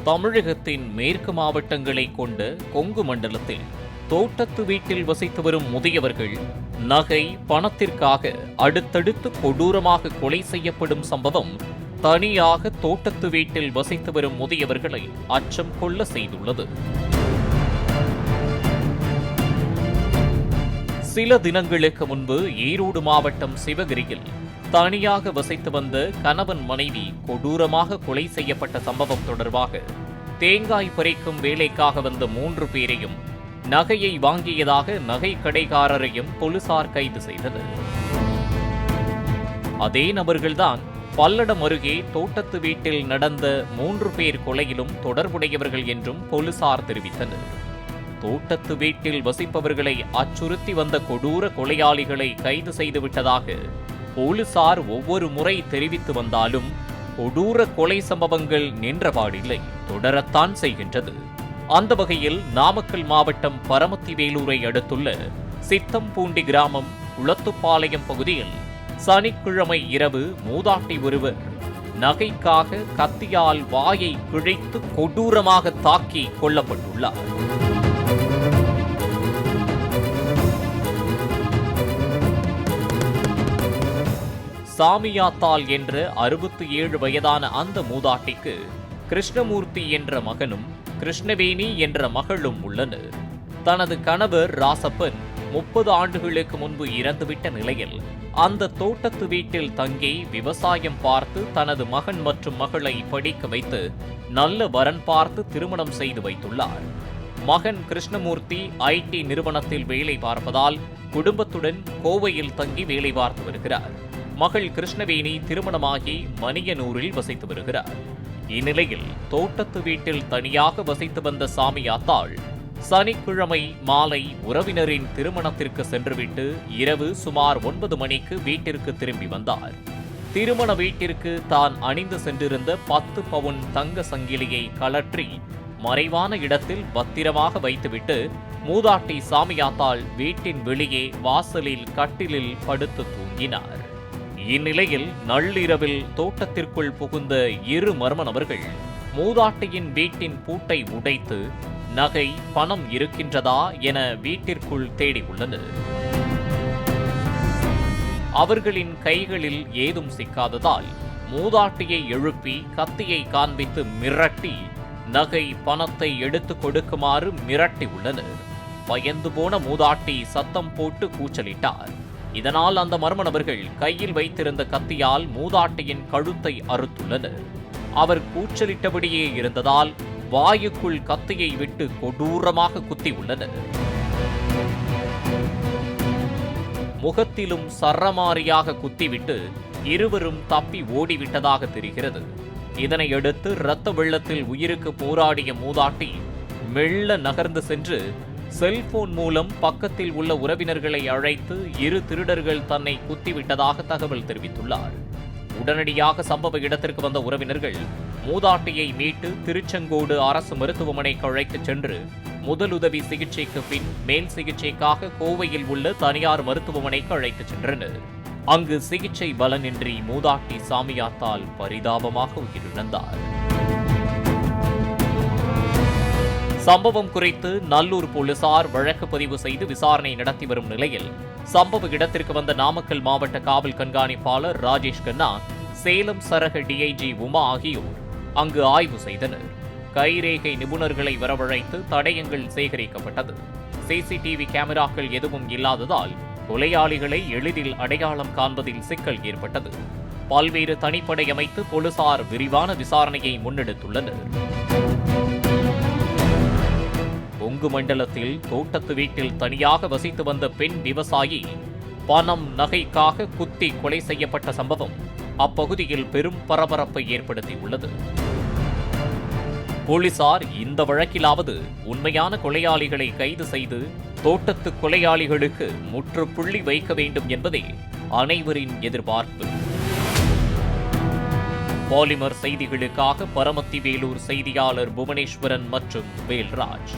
தமிழகத்தின் மேற்கு மாவட்டங்களை கொண்ட கொங்கு மண்டலத்தில் தோட்டத்து வீட்டில் வசித்து வரும் முதியவர்கள் நகை பணத்திற்காக அடுத்தடுத்து கொடூரமாக கொலை செய்யப்படும் சம்பவம் தனியாக தோட்டத்து வீட்டில் வசித்து வரும் முதியவர்களை அச்சம் கொள்ள செய்துள்ளது. சில தினங்களுக்கு முன்பு ஈரோடு மாவட்டம் சிவகிரியில் தனியாக வசித்து வந்த கணவன் மனைவி கொடூரமாக கொலை செய்யப்பட்ட சம்பவம் தொடர்பாக தேங்காய் பறிக்கும் வேலைக்காக வந்த 3 பேரையும் நகையை வாங்கியதாக நகை கடைக்காரரையும் போலீசார் கைது செய்தனர். அதே நபர்கள்தான் பல்லடம் அருகே தோட்டத்து வீட்டில் நடந்த 3 பேர் கொலையிலும் தொடர்புடையவர்கள் என்றும் போலீசார் தெரிவித்தனர். தோட்டத்து வீட்டில் வசிப்பவர்களை அச்சுறுத்தி வந்த கொடூர கொலையாளிகளை கைது செய்துவிட்டதாக போலீசார் ஒவ்வொரு முறை தெரிவித்து வந்தாலும் கொடூர கொலை சம்பவங்கள் நின்றபாடில்லை, தொடரத்தான் செய்கின்றது. அந்த வகையில் நாமக்கல் மாவட்டம் பரமத்திவேலூரை அடுத்துள்ள சித்தம்பூண்டி கிராமம் குளத்துப்பாளையம் பகுதியில் சனிக்கிழமை இரவு மூதாட்டி ஒருவர் நகைக்காக கத்தியால் வாயை கிழித்து கொடூரமாக தாக்கி கொல்லப்பட்டுள்ளார். சாமியாத்தாள் என்ற 67 வயதான அந்த மூதாட்டிக்கு கிருஷ்ணமூர்த்தி என்ற மகனும் கிருஷ்ணவேணி என்ற மகளும் உள்ளனர். தனது கணவர் ராசப்பன் 30 ஆண்டுகளுக்கு முன்பு இறந்துவிட்ட நிலையில் அந்த தோட்டத்து வீட்டில் தங்கி விவசாயம் பார்த்து தனது மகன் மற்றும் மகளை படிக்க வைத்து நல்ல வரன் பார்த்து திருமணம் செய்து வைத்துள்ளார். மகன் கிருஷ்ணமூர்த்தி ஐடி நிறுவனத்தில் வேலை பார்ப்பதால் குடும்பத்துடன் கோவையில் தங்கி வேலை பார்த்து வருகிறார். மகள் கிருஷ்ணவேணி திருமணமாகி மணியனூரில் வசித்து வருகிறார். இந்நிலையில் தோட்டத்து வீட்டில் தனியாக வசித்து வந்த சாமியாத்தாள் சனிக்கிழமை மாலை உறவினரின் திருமணத்திற்கு சென்றுவிட்டு இரவு சுமார் 9 மணிக்கு வீட்டிற்கு திரும்பி வந்தார். திருமண வீட்டிற்கு தான் அணிந்து சென்றிருந்த 10 பவுன் தங்க சங்கிலியை கழற்றி மறைவான இடத்தில் பத்திரமாக வைத்துவிட்டு மூதாட்டி சாமியாத்தாள் வீட்டின் வெளியே வாசலில் கட்டிலில் படுத்து தூங்கினார். இந்நிலையில் நள்ளிரவில் தோட்டத்திற்குள் புகுந்த 2 மர்ம நபர்கள் மூதாட்டியின் வீட்டின் பூட்டை உடைத்து நகை பணம் இருக்கின்றதா என வீட்டிற்குள் தேடியுள்ளனர். அவர்களின் கைகளில் ஏதும் சிக்காததால் மூதாட்டியை எழுப்பி கத்தியை காண்பித்து மிரட்டி நகை பணத்தை எடுத்துக் கொடுக்குமாறு மிரட்டியுள்ளனர். பயந்து போன மூதாட்டி சத்தம் போட்டு கூச்சலிட்டார். இதனால் அந்த மர்ம நபர்கள் கையில் வைத்திருந்த கத்தியால் மூதாட்டியின் கழுத்தை அறுத்துள்ளனர். அவர் கூச்சலிட்டபடியே இருந்ததால் வாயுக்குள் கத்தியை விட்டு கொடூரமாக குத்தியுள்ளனர். முகத்திலும் சரமாரியாக குத்திவிட்டு இருவரும் தப்பி ஓடிவிட்டதாக தெரிகிறது. இதனையடுத்து இரத்த வெள்ளத்தில் உயிருக்கு போராடிய மூதாட்டி மெல்ல நகர்ந்து சென்று செல்போன் மூலம் பக்கத்தில் உள்ள உறவினர்களை அழைத்து 2 திருடர்கள் தன்னை குத்திவிட்டதாக தகவல் தெரிவித்துள்ளார். உடனடியாக சம்பவ இடத்திற்கு வந்த உறவினர்கள் மூதாட்டியை மீட்டு திருச்செங்கோடு அரசு மருத்துவமனைக்கு அழைத்துச் சென்று முதலுதவி சிகிச்சைக்கு பின் மேல் சிகிச்சைக்காக கோவையில் உள்ள தனியார் மருத்துவமனைக்கு அழைத்துச் சென்றனர். அங்கு சிகிச்சை பலனின்றி மூதாட்டி சாமியாத்தால் பரிதாபமாக உயிரிழந்தார். சம்பவம் குறித்து நல்லூர் போலீசார் வழக்கு பதிவு செய்து விசாரணை நடத்தி வரும் நிலையில் சம்பவ இடத்திற்கு வந்த நாமக்கல் மாவட்ட காவல் கண்காணிப்பாளர் ராஜேஷ் கண்ணா, சேலம் சரக டிஐஜி உமா ஆகியோர் அங்கு ஆய்வு செய்தனர். கைரேகை நிபுணர்களை வரவழைத்து தடயங்கள் சேகரிக்கப்பட்டது. சிசிடிவி கேமராக்கள் எதுவும் இல்லாததால் கொலையாளிகளை எளிதில் அடையாளம் காண்பதில் சிக்கல் ஏற்பட்டது. பல்வேறு தனிப்படை அமைத்து போலீசார் விரிவான விசாரணையை முன்னெடுத்துள்ளனர். கொங்கு மண்டலத்தில் தோட்டத்து வீட்டில் தனியாக வசித்து வந்த பெண் விவசாயி பணம் நகைக்காக குத்தி கொலை செய்யப்பட்ட சம்பவம் அப்பகுதியில் பெரும் பரபரப்பை ஏற்படுத்தியுள்ளது. போலீசார் இந்த வழக்கிலாவது உண்மையான கொலையாளிகளை கைது செய்து தோட்டத்து கொலையாளிகளுக்கு முற்றுப்புள்ளி வைக்க வேண்டும் என்பதே அனைவரின் எதிர்பார்ப்பு. பாலிமர் செய்திகளுக்காக பரமத்திவேலூர் செய்தியாளர் புவனேஸ்வரன் மற்றும் வேல்ராஜ்.